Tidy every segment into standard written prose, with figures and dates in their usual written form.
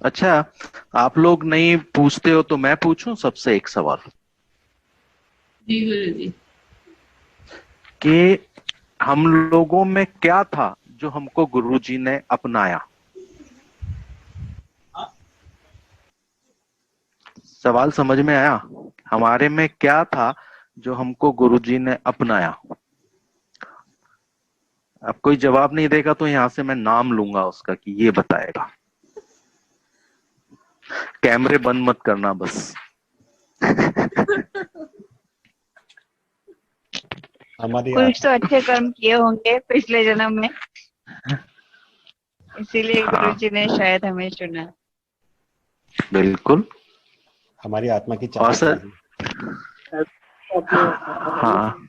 अच्छा, आप लोग नहीं पूछते हो तो मैं पूछूं सबसे एक सवाल जी गुरु जी। कि हम लोगों में क्या था जो हमको गुरुजी ने अपनाया। सवाल समझ में आया? हमारे में क्या था जो हमको गुरुजी ने अपनाया। अब कोई जवाब नहीं देगा तो यहां से मैं नाम लूंगा उसका कि ये बताएगा। कैमरे बंद मत करना बस। हमारी कुछ तो आत्मा। अच्छे कर्म किए होंगे पिछले जन्म में, इसीलिए हाँ, गुरुजी ने शायद हमें चुना। बिल्कुल। हमारी आत्मा की और चाहत सर, रही। हाँ,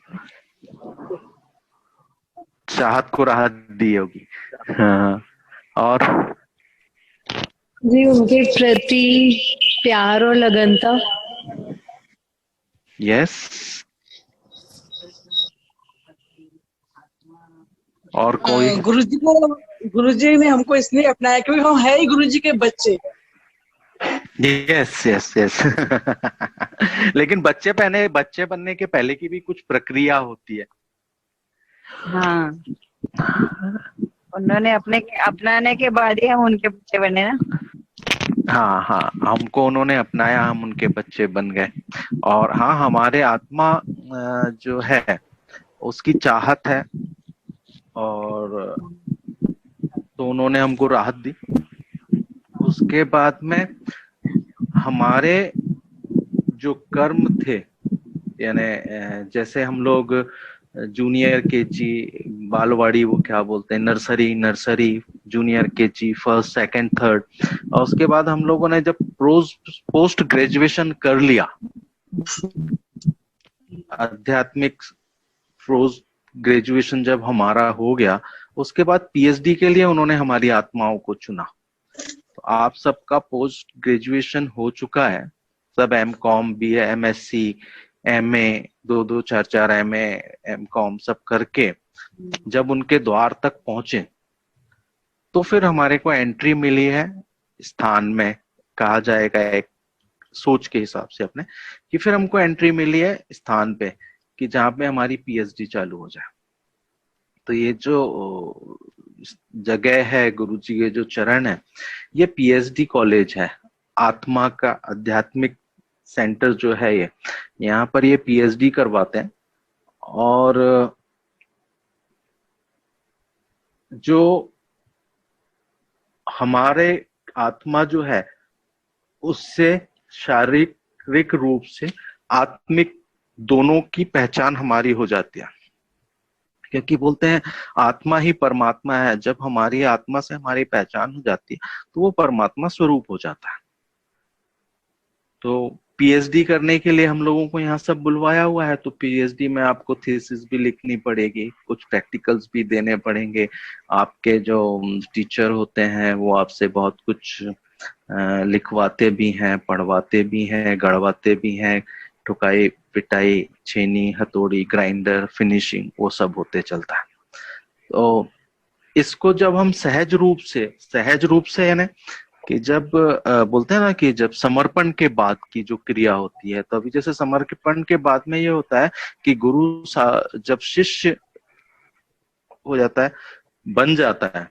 चाहत को राहत दी होगी। हाँ। और जी उनके प्रति प्यार और लगन था। यस, और कोई? गुरु जी ने हमको इसलिए अपनाया क्योंकि हम है ही गुरु जी के बच्चे। Yes yes yes. लेकिन बच्चे बनने के पहले की भी कुछ प्रक्रिया होती है। हाँ, उन्होंने अपने अपनाने के बाद ही हम उनके बच्चे बने ना। हाँ हाँ, हमको उन्होंने अपनाया, हम उनके बच्चे बन गए। और हाँ, हमारे आत्मा जो है उसकी चाहत है, और तो उन्होंने हमको राहत दी। उसके बाद में हमारे जो कर्म थे, यानी जैसे हम लोग जूनियर केजी, बालवाड़ी, वो क्या बोलते हैं, nursery, junior KG, first second third, और उसके बाद हम लोगों ने जब पोस्ट ग्रेजुएशन कर लिया, आध्यात्मिक पोस्ट ग्रेजुएशन जब हमारा हो गया, उसके बाद पीएचडी के लिए उन्होंने हमारी आत्माओं को चुना। तो आप सबका पोस्ट ग्रेजुएशन हो चुका है, सब M com, B A, M S C, M A, दो दो चार चार एम ए, एम कॉम सब करके जब उनके द्वार तक पहुंचे, तो फिर हमारे को एंट्री मिली है स्थान में, कहा जाएगा एक सोच के हिसाब से अपने, कि फिर हमको एंट्री मिली है स्थान पे कि जहां पे हमारी पीएचडी चालू हो जाए। तो ये जो जगह है, गुरु जी के जो चरण है, ये पीएचडी कॉलेज है, आत्मा का आध्यात्मिक सेंटर जो है ये, यहाँ पर ये पीएचडी करवाते हैं। और जो हमारे आत्मा जो है उससे शारीरिक रूप से आत्मिक दोनों की पहचान हमारी हो जाती है, क्योंकि बोलते हैं आत्मा ही परमात्मा है। जब हमारी आत्मा से हमारी पहचान हो जाती है तो वो परमात्मा स्वरूप हो जाता है। तो पीएचडी करने के लिए हम लोगों को यहाँ सब बुलवाया हुआ है, तो पीएचडी में आपको थीसिस भी लिखनी पड़ेगी, कुछ प्रैक्टिकल्स भी देने पड़ेंगे। आपके जो टीचर होते हैं वो आपसे बहुत कुछ लिखवाते भी हैं, पढ़वाते भी हैं, गढ़वाते भी हैं। ठुकाई पिटाई, छेनी हथौड़ी, ग्राइंडर, फिनिशिंग, वो सब होते चलता है। तो इसको जब हम सहज रूप से यानी कि जब बोलते हैं ना कि जब समर्पण के बाद की जो क्रिया होती है, तो अभी जैसे समर्पण के बाद में ये होता है कि जब शिष्य हो जाता है, बन जाता है,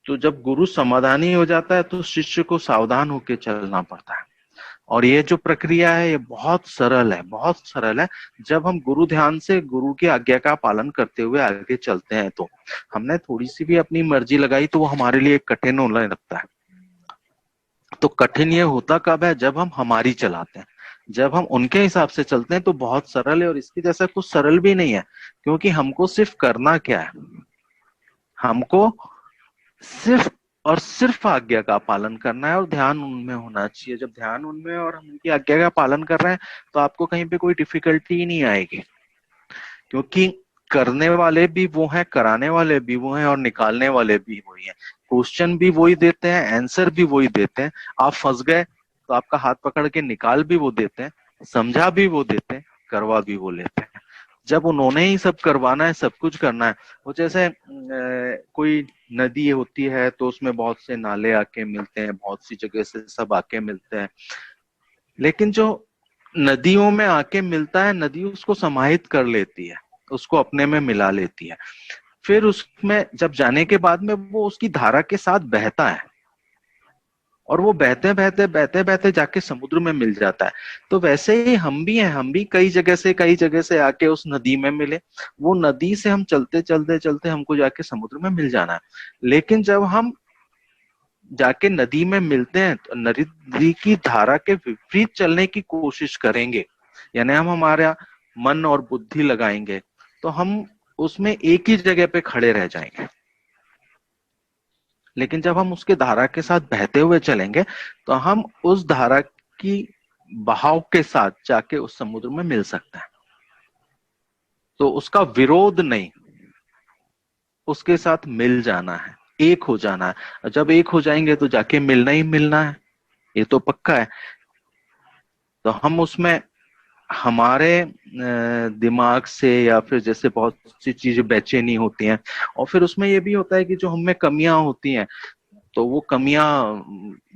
तो जब गुरु समाधानी हो जाता है तो शिष्य को सावधान होकर चलना पड़ता है। और ये जो प्रक्रिया है ये बहुत सरल है, बहुत सरल है। जब हम गुरु ध्यान से गुरु की आज्ञा का पालन करते हुए आगे चलते हैं, तो हमने थोड़ी सी भी अपनी मर्जी लगाई तो वो हमारे लिए कठिन होने लगता है। तो कठिन ये होता कब है? जब हम हमारी चलाते हैं। जब हम उनके हिसाब से चलते हैं तो बहुत सरल है, और इसके जैसा कुछ सरल भी नहीं है। क्योंकि हमको सिर्फ करना क्या है, हमको सिर्फ और सिर्फ आज्ञा का पालन करना है, और ध्यान उनमें होना चाहिए। जब ध्यान उनमें और हम उनकी आज्ञा का पालन कर रहे हैं तो आपको कहीं पे कोई डिफिकल्टी ही नहीं आएगी। क्योंकि करने वाले भी वो हैं, कराने वाले भी वो हैं, और निकालने वाले भी वही हैं। क्वेश्चन भी वही देते हैं, आंसर भी वही देते हैं। आप फंस गए तो आपका हाथ पकड़ के निकाल भी वो देते हैं, समझा भी वो देते हैं, करवा भी वो लेते हैं। जब उन्होंने ही सब करवाना है, सब कुछ करना है, वो जैसे कोई नदी होती है तो उसमें बहुत से नाले आके मिलते हैं, बहुत सी जगह से सब आके मिलते हैं, लेकिन जो नदियों में आके मिलता है, नदी उसको समाहित कर लेती है, उसको अपने में मिला लेती है, फिर उसमें जब जाने के बाद में वो उसकी धारा के साथ बहता है, और वो बहते बहते बहते बहते जाके समुद्र में मिल जाता है। तो वैसे ही हम भी हैं, हम भी कई जगह से आके उस नदी में मिले, वो नदी से हम चलते चलते चलते हमको जाके समुद्र में मिल जाना है। लेकिन जब हम जाके नदी में मिलते हैं तो नदी की धारा के विपरीत चलने की कोशिश करेंगे, यानी हम हमारा मन और बुद्धि लगाएंगे, तो हम उसमें एक ही जगह पे खड़े रह जाएंगे। लेकिन जब हम उसके धारा के साथ बहते हुए चलेंगे तो हम उस धारा की बहाव के साथ जाके उस समुद्र में मिल सकते हैं। तो उसका विरोध नहीं, उसके साथ मिल जाना है, एक हो जाना है। जब एक हो जाएंगे तो जाके मिलना ही मिलना है, ये तो पक्का है। तो हम उसमें हमारे दिमाग से या फिर जैसे बहुत सी चीजें बेचैनी होती हैं, और फिर उसमें ये भी होता है कि जो हमें कमियां होती हैं, तो वो कमियां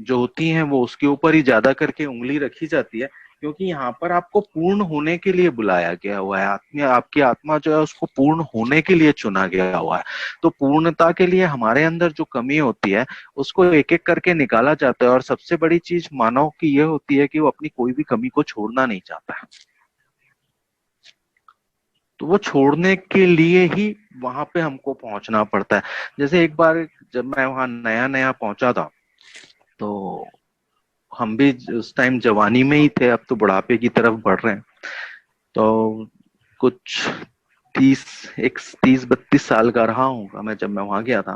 जो होती हैं वो उसके ऊपर ही ज्यादा करके उंगली रखी जाती है, क्योंकि यहाँ पर आपको पूर्ण होने के लिए बुलाया गया हुआ है। आपकी आत्मा जो है उसको पूर्ण होने के लिए चुना गया हुआ है। तो पूर्णता के लिए हमारे अंदर जो कमी होती है उसको एक एक करके निकाला जाता है, और सबसे बड़ी चीज मानव की ये होती है कि वो अपनी कोई भी कमी को छोड़ना नहीं चाहता है। तो वो छोड़ने के लिए ही वहां पे हमको पहुंचना पड़ता है। जैसे एक बार जब मैं वहां नया नया पहुंचा था, तो हम भी उस टाइम जवानी में ही थे, अब तो बुढ़ापे की तरफ बढ़ रहे हैं। तो कुछ 30-32 साल का रहा हूँ मैं जब मैं वहां गया था।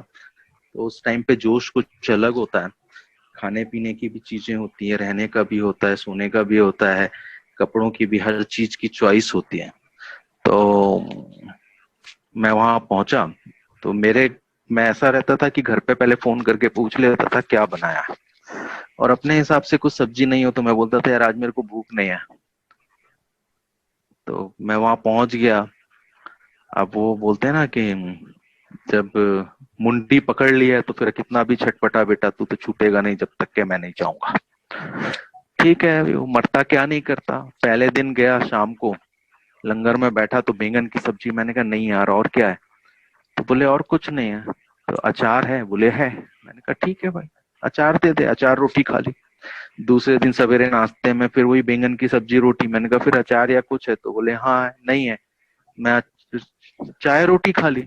तो उस टाइम पे जोश कुछ अलग होता है, खाने पीने की भी चीजें होती है, रहने का भी होता है, सोने का भी होता है, कपड़ों की भी, हर चीज की चॉइस होती है। तो मैं वहां पहुंचा तो मैं ऐसा रहता था कि घर पे पहले फोन करके पूछ लेता था क्या बनाया, और अपने हिसाब से कुछ सब्जी नहीं हो तो मैं बोलता था यार आज मेरे को भूख नहीं है। तो मैं वहां पहुंच गया। अब वो बोलते हैं ना कि जब मुंडी पकड़ ली है तो फिर कितना भी छटपटा बेटा तू तो छूटेगा नहीं जब तक के मैं नहीं चाहूंगा। ठीक है, वो मरता क्या नहीं करता। पहले दिन गया शाम को, लंगर में बैठा तो बैंगन की सब्जी, मैंने कहा नहीं यार और क्या है, तो बोले और कुछ नहीं है। तो अचार है, बोले है। मैंने कहा ठीक है भाई अचार दे दे, अचार रोटी खा ली। दूसरे दिन सवेरे नाश्ते में फिर वही बैंगन की सब्जी रोटी, मैंने कहा फिर अचार या कुछ है, तो बोले हाँ है, नहीं है। मैं चाय रोटी खा ली।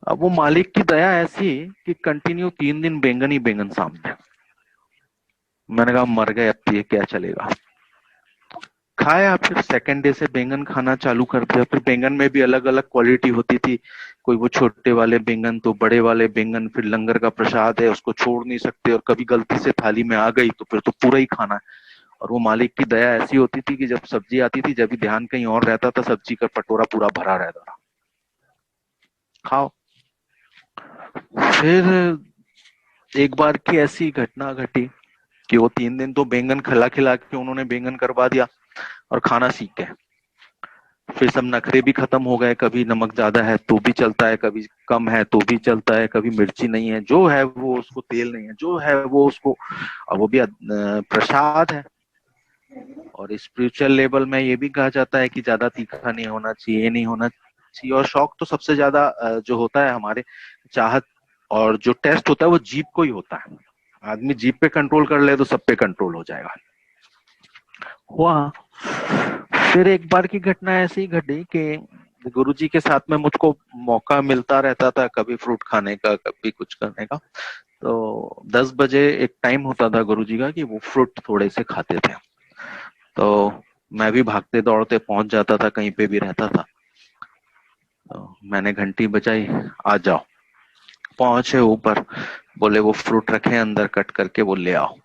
अब वो मालिक की दया ऐसी कि कंटिन्यू 3 दिन बैंगन ही बैंगन सामने। मैंने कहा मर गए, अब तो ये क्या चलेगा। खाया, फिर सेकंड डे से बैंगन खाना चालू कर दिया। फिर बैंगन में भी अलग अलग क्वालिटी होती थी, कोई वो छोटे वाले बैंगन तो बड़े वाले बैंगन, फिर लंगर का प्रसाद है उसको छोड़ नहीं सकते, और कभी गलती से थाली में आ गई तो फिर तो पूरा ही खाना है। और वो मालिक की दया ऐसी होती थी कि जब सब्जी आती थी, जब भी ध्यान कहीं और रहता था, सब्जी का कटोरा पूरा भरा रहता था। खाओ। फिर एक बार की ऐसी घटना घटी कि वो 3 दिन तो बैंगन खिला खिला के उन्होंने बैंगन करवा दिया और खाना सीख गए। फिर सब नखरे भी खत्म हो गए, कभी नमक ज्यादा है तो भी चलता है, कभी कम है तो भी चलता है, कभी मिर्ची नहीं है, जो है वो उसको, तेल नहीं है जो है वो उसको, और वो भी प्रसाद है। और स्पिरिचुअल लेवल में ये भी कहा जाता है कि ज्यादा तीखा नहीं होना चाहिए, ये नहीं होना चाहिए। और शौक तो सबसे ज्यादा जो होता है हमारे, चाहत और जो टेस्ट होता है वो जीभ को ही होता है। आदमी जीभ पे कंट्रोल कर ले तो सब पे कंट्रोल हो जाएगा। हुआ। फिर एक बार की घटना ऐसी घटी कि गुरुजी के साथ में मुझको मौका मिलता रहता था, कभी फ्रूट खाने का, कभी कुछ करने का। तो 10 बजे एक टाइम होता था गुरुजी का कि वो फ्रूट थोड़े से खाते थे। तो मैं भी भागते दौड़ते पहुंच जाता था, कहीं पे भी रहता था। तो मैंने घंटी बजाई, आ जाओ। पहुंचे ऊपर, बोले वो फ्रूट रखे अंदर कट करके, वो ले आओ।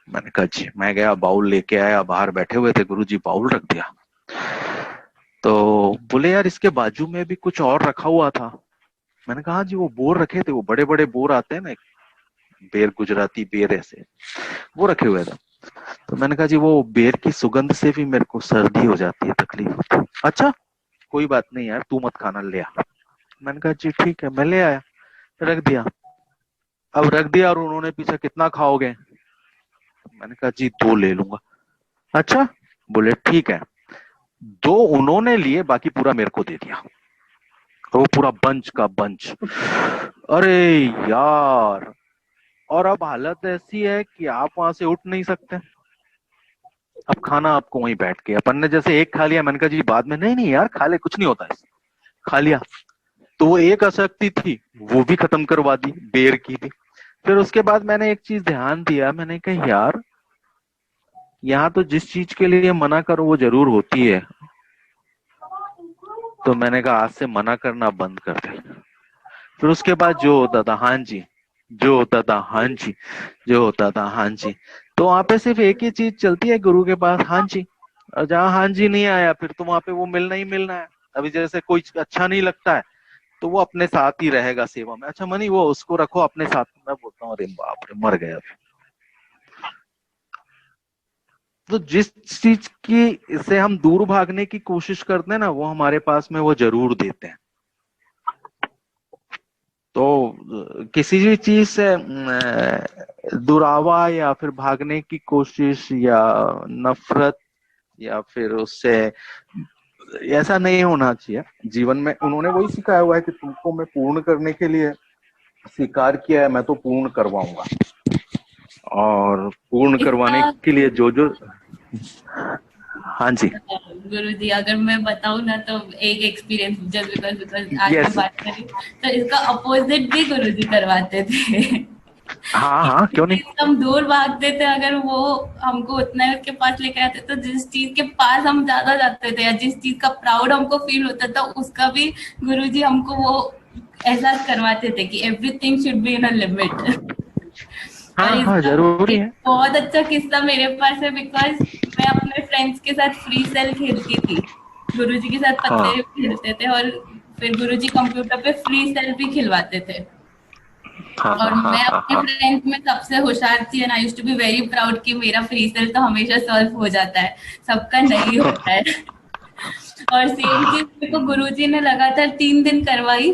मैंने कहा जी। मैं गया, बाउल लेके आया, बाहर बैठे हुए थे गुरुजी, बाउल रख दिया। तो बोले यार इसके बाजू में भी कुछ और रखा हुआ था। मैंने कहा जी वो बोर रखे थे, वो बड़े बड़े बोर आते हैं ना, बेर, गुजराती बेर ऐसे, वो रखे हुए थे। तो मैंने कहा जी वो बेर की सुगंध से भी मेरे को सर्दी हो जाती है, तकलीफ होती है। अच्छा, कोई बात नहीं यार, तू मत खाना, ले आ। मैंने कहा जी ठीक है, मैं ले आया, रख दिया। अब रख दिया और उन्होंने पूछा कितना खाओगे, मैंने कहा जी 2 ले लूंगा। अच्छा, बोले ठीक है। 2 उन्होंने लिए, बाकी पूरा मेरे को दे दिया, और वो पूरा बंच का बंच। अरे यार, और अब हालत ऐसी है कि आप वहां से उठ नहीं सकते। अब खाना आपको वहीं बैठ के, अपन ने जैसे एक खा लिया, मैंने कहा जी बाद में, नहीं नहीं यार खा ले, कुछ नहीं होता है। खा लिया तो वो एक आसक्ति थी, वो भी खत्म करवा दी, बेर की भी। फिर उसके बाद मैंने एक चीज ध्यान दिया, मैंने कहा यार यहाँ तो जिस चीज के लिए मना करो वो जरूर होती है। तो मैंने कहा आज से मना करना बंद कर दे। फिर उसके बाद जो होता था हाँ जी, जो होता था हाँ जी, जो होता था हाँ जी। तो वहां पे सिर्फ एक ही चीज चलती है गुरु के पास, हाँ जी। और जहाँ हाँ जी नहीं आया, फिर तो वहां पे वो मिलना ही मिलना है। अभी जैसे कोई अच्छा नहीं लगता है तो वो अपने साथ ही रहेगा सेवा में, अच्छा मनी वो उसको रखो अपने साथ। मैं बोलता हूँ अरे बाप रे, मर गया। तो जिस चीज की से हम दूर भागने की कोशिश करते हैं ना, वो हमारे पास में वो जरूर देते हैं। तो किसी भी चीज से दुरावा या फिर भागने की कोशिश या नफरत या फिर उससे, ऐसा नहीं होना चाहिए जीवन में। उन्होंने वही सिखाया हुआ है कि तुमको मैं पूर्ण करने के लिए स्वीकार किया है, मैं तो पूर्ण करवाऊंगा। और पूर्ण करवाने इसका के लिए जो जो, हाँ जी, गुरुजी अगर मैं बताऊं ना तो एक एक्सपीरियंस, जस्ट बिकॉज आज मैं यस, बात करी, तो इसका अपोजिट भी गुरुजी करवाते थे। हाँ हाँ क्यों नहीं। हम दूर भागते थे, अगर वो हमको उतना ही उसके पास लेकर आते, तो जिस चीज के पास हम ज्यादा जाते थे या जिस चीज का प्राउड हमको फील होता था, उसका भी गुरुजी हमको वो एहसास करवाते थे कि everything should be in a limit. हाँ और हाँ इसका जरूरी एक है। बहुत अच्छा किस्सा मेरे पास है, बिकॉज मैं अपने फ्रेंड्स के साथ फ्री सेल खेलती थी। गुरुजी के साथ हाँ पत्ते खेलते थे, और फिर गुरुजी कंप्यूटर पे फ्री सेल भी खिलवाते थे। हाँ और हाँ मैं हाँ अपने हाँ फ्रेंड्स में सबसे होशियार थी, and I used to be very proud कि मेरा फ्री सेल तो हमेशा सॉल्व हो जाता है, सबका नहीं होता है। और सेम चीज मेरे को गुरुजी ने लगातार 3 दिन करवाई,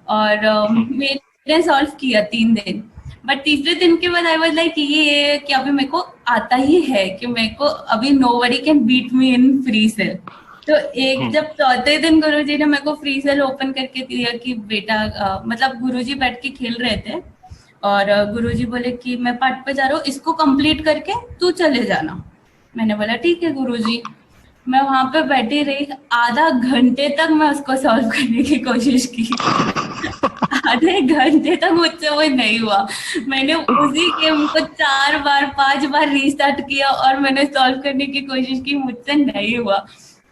और मैंने सॉल्व किया 3 दिन। बट तीसरे दिन के बाद आई वाज लाइक ये कि अभी मेरे को आता ही है, कि मेरे को अभी nobody can beat me in free cell. तो एक जब चौथे दिन गुरुजी ने मेरे को फ्री सेल ओपन करके दिया कि बेटा मतलब गुरुजी बैठ के खेल रहे थे, और गुरुजी बोले कि मैं पार्ट पे जा रहा हूँ, इसको कंप्लीट करके तू चले जाना। मैंने बोला ठीक है गुरुजी। मैं वहां पे बैठी रही, आधा घंटे तक मैं उसको सॉल्व करने की कोशिश की। आधे घंटे तक मुझसे वो नहीं हुआ। मैंने उसी गेम को 4 बार 5 बार रीस्टार्ट किया और मैंने सॉल्व करने की कोशिश की, मुझसे नहीं हुआ।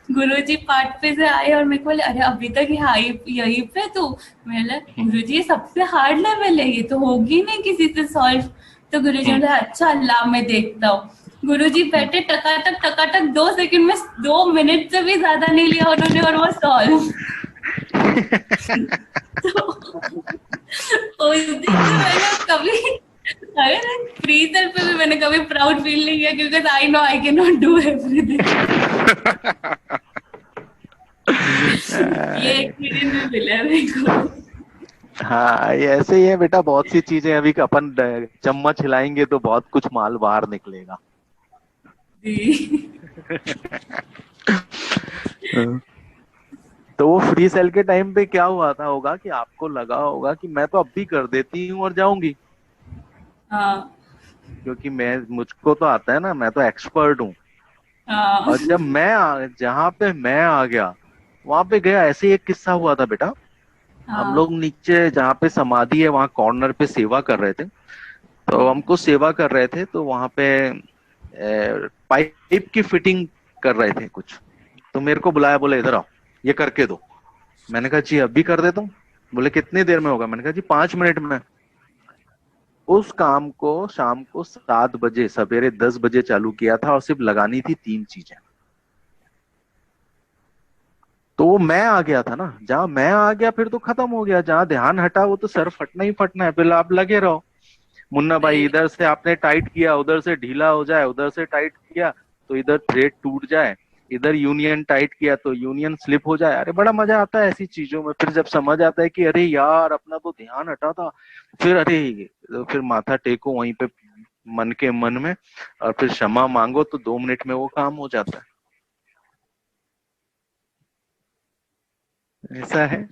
गुरुजी पार्ट पे से आए और मेरे को बोले अरे अभी तक यहीं पे तू। मैंने गुरुजी ये सबसे हार्ड लेवल है, ये तो होगी नहीं किसी से सॉल्व। तो गुरुजी बोले अच्छा अल्लाह मैं देखता हूँ। गुरुजी बैठे टकाटक 2 सेकंड में, 2 मिनट से भी ज्यादा नहीं लिया उन्होंने, और वो सॉल्व। तो उस दिन से मैंने कभी, अगर फ्री सेल पे भी मैंने कभी प्राउड फील नहीं किया, क्योंकि I know I can not do everything. ये एक्सपीरियंस भी मिला है मेरे को। हाँ, ये ऐसे ही है बेटा, बहुत सी चीजें अभी अपन चम्मच हिलाएंगे तो बहुत कुछ माल बाहर निकलेगा। तो वो फ्री सेल के टाइम पे क्या हुआ था होगा कि आपको लगा होगा कि मैं तो अब भी कर देती हूँ और जाऊंगी, हाँ क्योंकि मैं, मुझको तो आता है ना, मैं तो एक्सपर्ट हूँ। हाँ और जब जहाँ पे मैं आ गया, वहां पे गया, ऐसे ही एक किस्सा हुआ था बेटा। हम हाँ लोग नीचे जहाँ पे समाधि है वहां कॉर्नर पे सेवा कर रहे थे। तो हमको सेवा कर रहे थे, तो वहां पे पाइप की फिटिंग कर रहे थे कुछ। तो मेरे को बुलाया, बोले इधर आओ ये करके दो। मैंने कहा जी अभी कर देता हूँ। बोले कितनी देर में होगा, मैंने कहा जी 5 मिनट में। उस काम को शाम को 7 बजे, सवेरे 10 बजे चालू किया था, और सिर्फ लगानी थी 3 चीजें। तो वो मैं आ गया था ना, जहां मैं आ गया फिर तो खत्म हो गया। जहां ध्यान हटा वो तो सर फटना ही फटना है, फिर आप लगे रहो। मुन्ना भाई इधर से आपने टाइट किया, उधर से ढीला हो जाए, उधर से टाइट किया तो इधर थ्रेड टूट जाए, इधर यूनियन टाइट किया तो यूनियन स्लिप हो जाए, अरे बड़ा मजा आता है ऐसी चीजों में। फिर जब समझ आता है कि अरे यार अपना तो ध्यान हटा था, फिर अरे तो फिर माथा टेको वहीं पे मन के मन में, और फिर क्षमा मांगो तो 2 मिनट में वो काम हो जाता है। ऐसा है।